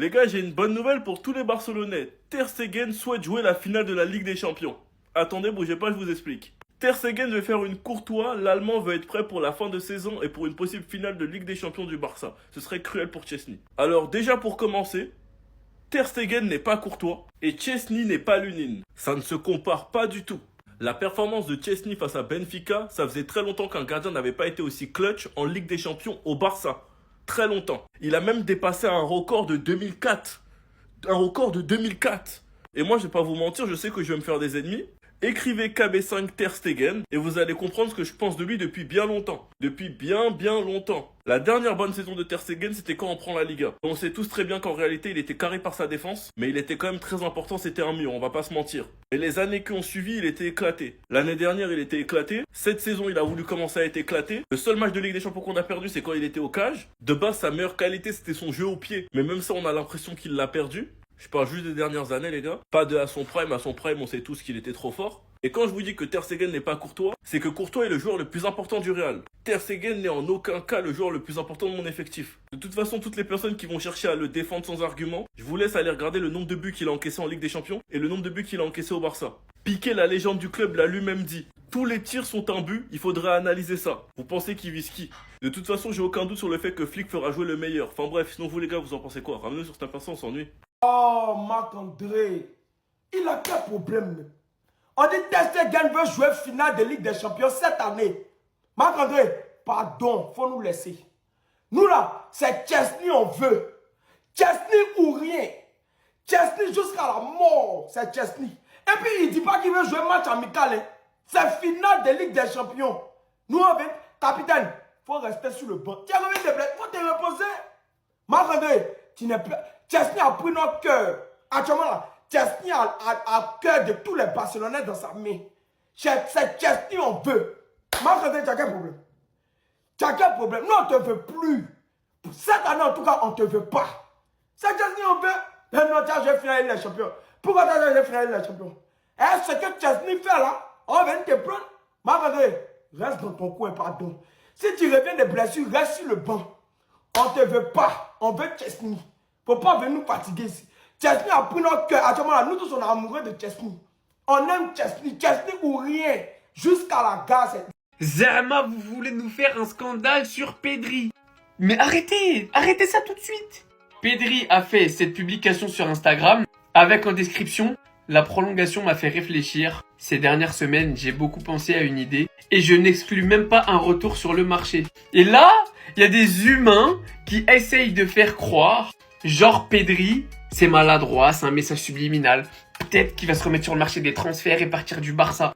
Les gars, j'ai une bonne nouvelle pour tous les Barcelonais. Ter Stegen souhaite jouer la finale de la Ligue des Champions. Attendez, bougez pas, je vous explique. Ter Stegen veut faire une courtois, l'Allemand veut être prêt pour la fin de saison et pour une possible finale de Ligue des Champions du Barça. Ce serait cruel pour Chesney. Alors déjà pour commencer, Ter Stegen n'est pas courtois et Chesney n'est pas Lunin. Ça ne se compare pas du tout. La performance de Chesney face à Benfica, ça faisait très longtemps qu'un gardien n'avait pas été aussi clutch en Ligue des Champions au Barça. Très longtemps. Il a même dépassé un record de 2004. Un record de 2004. Et moi, je vais pas vous mentir, je sais que je vais me faire des ennemis. Écrivez KB5 Ter Stegen et vous allez comprendre ce que je pense de lui depuis bien longtemps. Depuis bien longtemps. La dernière bonne saison de Ter Stegen, c'était quand on prend la Liga. On sait tous très bien qu'en réalité, il était carré par sa défense, mais il était quand même très important, c'était un mur, on va pas se mentir. Et les années qui ont suivi, il était éclaté. L'année dernière, il était éclaté. Cette saison, il a voulu commencer à être éclaté. Le seul match de Ligue des Champions qu'on a perdu, c'est quand il était au cage. De base, sa meilleure qualité, c'était son jeu au pied. Mais même ça, on a l'impression qu'il l'a perdu. Je parle juste des dernières années, les gars. Pas de à son prime, on sait tous qu'il était trop fort. Et quand je vous dis que Ter Stegen n'est pas Courtois, c'est que Courtois est le joueur le plus important du Real. Ter Stegen n'est en aucun cas le joueur le plus important de mon effectif. De toute façon, toutes les personnes qui vont chercher à le défendre sans argument, je vous laisse aller regarder le nombre de buts qu'il a encaissé en Ligue des Champions et le nombre de buts qu'il a encaissé au Barça. Piqué, la légende du club, l'a lui-même dit. Tous les tirs sont un but, il faudrait analyser ça. Vous pensez qu'il vise qui? De toute façon, j'ai aucun doute sur le fait que Flick fera jouer le meilleur. Enfin bref, sinon vous les gars, vous en pensez quoi? Ramenez sur cette personne, on s'ennuie. Oh, Marc-André, il a quel problème? On dit Ter Stegen veut jouer finale de Ligue des Champions cette année. Marc-André, pardon, faut nous laisser. Nous là, c'est Chesney on veut. Chesney ou rien. Chesney jusqu'à la mort, c'est Chesney. Et puis il dit pas qu'il veut jouer match amical. Hein. C'est finale de Ligue des Champions. Nous on veut, capitaine, faut rester sur le banc. Tu as envie de blesser, faut te reposer. Marc-André, tu n'es plus... Chesney a pris notre cœur. Actuellement là, Chesney a cœur de tous les Barcelonais dans sa main. C'est Chesney on veut. Marc-André, tu as quel problème? Tu as quel problème? Nous, on ne te veut plus. Cette année, en tout cas, on ne te veut pas. C'est Chesney on veut. Mais non, tu as joué finale les champions. Pourquoi tu as joué finale les champions? Et ce que Chesney fait là, on vient te prendre. Marc-André, reste dans ton coin, pardon. Si tu reviens de blessure, reste sur le banc. On ne te veut pas. On veut Chesney. Faut pas venir nous fatiguer ici. Chesney a pris notre cœur. Actuellement, là, nous tous, on est amoureux de Chesney. On aime Chesney. Chesney ou rien. Jusqu'à la gare. Zama, vous voulez nous faire un scandale sur Pedri. Mais arrêtez ça tout de suite. Pedri a fait cette publication sur Instagram avec en description: la prolongation m'a fait réfléchir. Ces dernières semaines, j'ai beaucoup pensé à une idée et je n'exclus même pas un retour sur le marché. Et là, il y a des humains qui essayent de faire croire, genre Pedri, c'est maladroit, c'est un message subliminal. Peut-être qu'il va se remettre sur le marché des transferts et partir du Barça.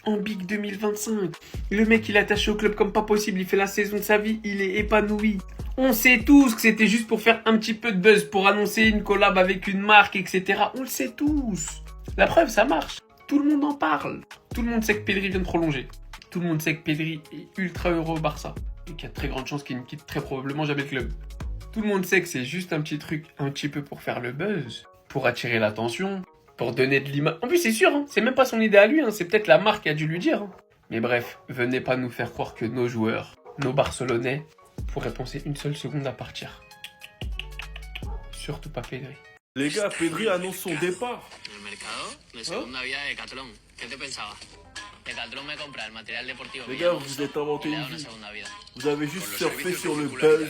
En Big 2025, le mec il est attaché au club comme pas possible, il fait la saison de sa vie, il est épanoui. On sait tous que c'était juste pour faire un petit peu de buzz, pour annoncer une collab avec une marque, etc. On le sait tous. La preuve, ça marche. Tout le monde en parle. Tout le monde sait que Pedri vient de prolonger. Tout le monde sait que Pedri est ultra heureux au Barça. Et qu'il y a de très grandes chances qu'il ne quitte très probablement jamais le club. Tout le monde sait que c'est juste un petit truc, un petit peu pour faire le buzz, pour attirer l'attention, pour donner de l'image. En plus, c'est sûr, hein, c'est même pas son idée à lui, hein, c'est peut-être la marque qui a dû lui dire. Hein. Mais bref, venez pas nous faire croire que nos joueurs, nos Barcelonais, pourraient penser une seule seconde à partir. Surtout pas Pedri. Les gars, Pedri annonce son départ. El mercado de segunda vía de Decathlon. ¿Qué te pensabas? Decathlon me compra el material deportivo Les que gars, ya vous uso êtes y inventé le da une una vie. segunda vida. Vous avez juste surfé sur le buzz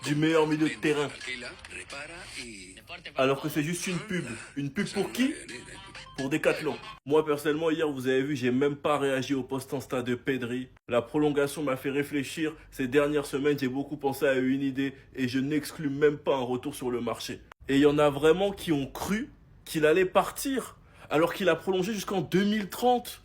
du meilleur milieu de terrain. Alors que c'est juste une pub. Une pub pour qui? Pour Decathlon. Moi personnellement, hier, vous avez vu, j'ai même pas réagi au post Insta de Pedri. La prolongation m'a fait réfléchir. Ces dernières semaines, j'ai beaucoup pensé à une idée et je n'exclus même pas un retour sur le marché. Et il y en a vraiment qui ont cru qu'il allait partir alors qu'il a prolongé jusqu'en 2030.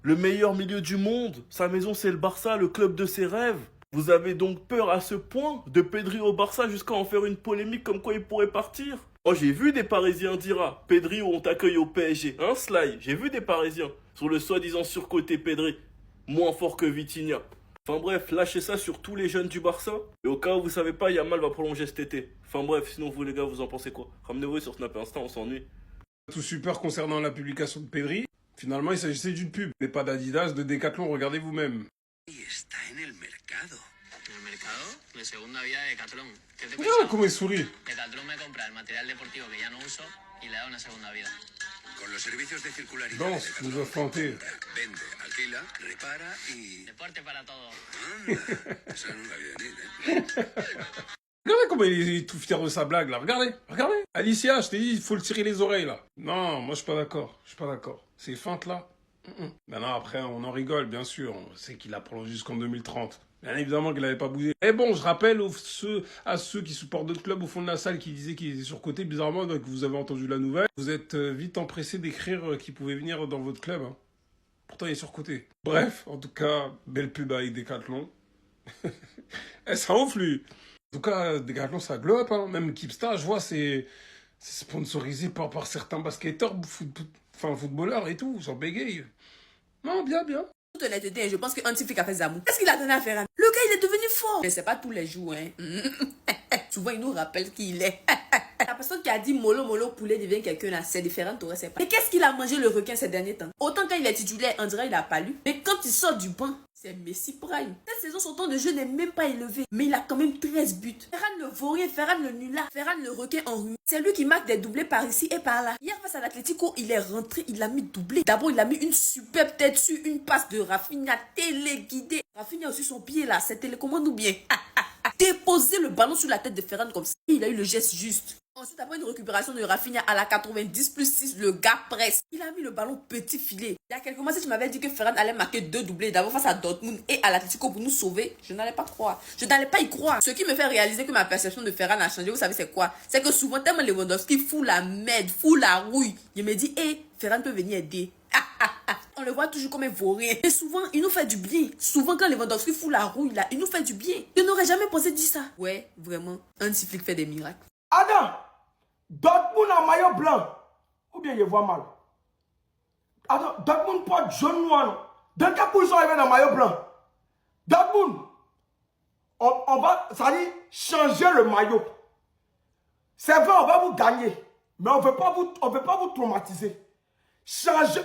Le meilleur milieu du monde. Sa maison, c'est le Barça, le club de ses rêves. Vous avez donc peur à ce point de Pedri au Barça jusqu'à en faire une polémique comme quoi il pourrait partir? Oh, j'ai vu des Parisiens dire: ah, Pedri, on t'accueille au PSG. Hein, Sly? J'ai vu des Parisiens sur le soi-disant surcoté Pedri. Moins fort que Vitinha. Enfin bref, lâchez ça sur tous les jeunes du Barça. Et au cas où vous savez pas, Yamal va prolonger cet été. Enfin bref, sinon vous les gars, vous en pensez quoi? Ramenez-vous sur Snap et Insta, on s'ennuie. Tout super concernant la publication de Pedri. Finalement, il s'agissait d'une pub, mais pas d'Adidas, de Decathlon, regardez vous-même. En el mercado de segunda vía de Decathlon. ¿Qué te Regarde pensaba? comment il sourit. Decathlon me compra el material deportivo que ya no uso y le da una segunda vida. Con los servicios de circularidad Danse, de Decathlon, nous a fanté. vende, alquila, repara y... Deporte para todos. Anda, esa no la había venir, Regardez comment il est tout fier de sa blague, là. Regardez, regardez. Alicia, je t'ai dit, il faut le tirer les oreilles, là. Non, moi, je suis pas d'accord. Je suis pas d'accord. Ces feintes, là. Maintenant, après, on en rigole, bien sûr. On sait qu'il a prolongé jusqu'en 2030. Bien évidemment qu'il n'avait pas bougé. Et bon, je rappelle à ceux qui supportent d'autres clubs au fond de la salle qui disaient qu'il était surcoté, bizarrement, donc vous avez entendu la nouvelle. Vous êtes vite empressé d'écrire qu'il pouvait venir dans votre club. Hein. Pourtant, il est surcoté. Bref, en tout cas, belle pub avec Decathlon. Ça ouf, lui. En tout cas, Decathlon, ça glow up. Hein. Même Keepstar, je vois, c'est sponsorisé par certains basketteurs, footballeurs et tout. J'en bégaye. Non, bien, bien. Toute honnêteté, je pense que Antifric a fait Zamou. Qu'est-ce qu'il a donné à Ferran? Le gars, il est devenu fort. Mais c'est pas tous les jours, hein. Souvent, il nous rappelle qui il est. La personne qui a dit Molo Molo poulet devient quelqu'un là, c'est différent, Torres, c'est pas. Mais qu'est-ce qu'il a mangé le requin ces derniers temps? Autant quand il est titulaire, on dirait qu'il a pas lu. Mais quand il sort du banc, c'est Messi Prime. Cette saison, son temps de jeu n'est même pas élevé. Mais il a quand même 13 buts. Ferran le vaurien, Ferran le nulard, Ferran le requin en rue. C'est lui qui marque des doublés par ici et par là. Hier face à l'Atlético, il est rentré, il a mis doublé. D'abord, il a mis une superbe tête sur une passe de Rafinha téléguidée. Rafinha a aussi son pied là, c'est télécommande ou bien. Déposer le ballon sur la tête de Ferran comme ça. Il a eu le geste juste. Ensuite, après une récupération de Rafinha à la 90+6, le gars presse. Il a mis le ballon petit filet. Il y a quelques mois, si tu m'avais dit que Ferran allait marquer 2 doublés, d'abord face à Dortmund et à l'Atlético pour nous sauver, je n'allais pas croire. Je n'allais pas y croire. Ce qui me fait réaliser que ma perception de Ferran a changé, vous savez c'est quoi? C'est que souvent, tellement Lewandowski fout la merde, fout la rouille. Je me dis, hé, Ferran peut venir aider. On le voit toujours comme un vaurien. Et souvent, il nous fait du bien. Souvent, quand Lewandowski fout la rouille, là, il nous fait du bien. Je n'aurais jamais pensé dire ça. Ouais, vraiment, Antiflick fait des miracles. Adam, Dortmund en maillot blanc. Ou bien je vois mal. Adam, Dortmund porte jaune noir. Dans quelle position ils sont arrivés dans maillot blanc? Dortmund, on va, ça dit, changer le maillot. C'est vrai, on va vous gagner. Mais on ne veut pas vous traumatiser. Changer.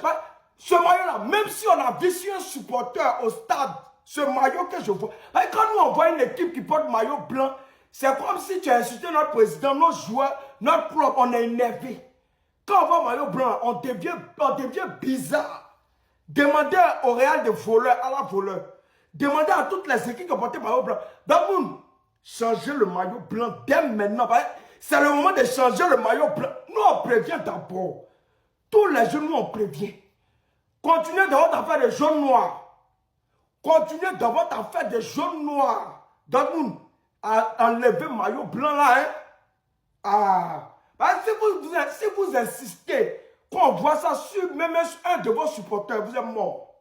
Ce maillot-là, même si on a vu sur un supporter au stade, ce maillot que je vois. Quand nous on voit une équipe qui porte maillot blanc, c'est comme si tu as insulté notre président, nos joueurs, notre propre, on est énervé. Quand on voit maillot blanc, on devient bizarre. Demandez au Real de voleurs, à la voleur. Demandez à toutes les équipes qui portent maillot blanc. Dortmund, changez le maillot blanc dès maintenant. C'est le moment de changer le maillot blanc. Nous, on prévient d'abord. Tous les jeunes, nous, on prévient. Continuez dans votre affaire de jaune noir. Continuez dans votre affaire de jaune noir. Dortmund, à enlever le maillot blanc là, hein. Si vous insistez qu'on voit ça sur même un de vos supporters, vous êtes mort.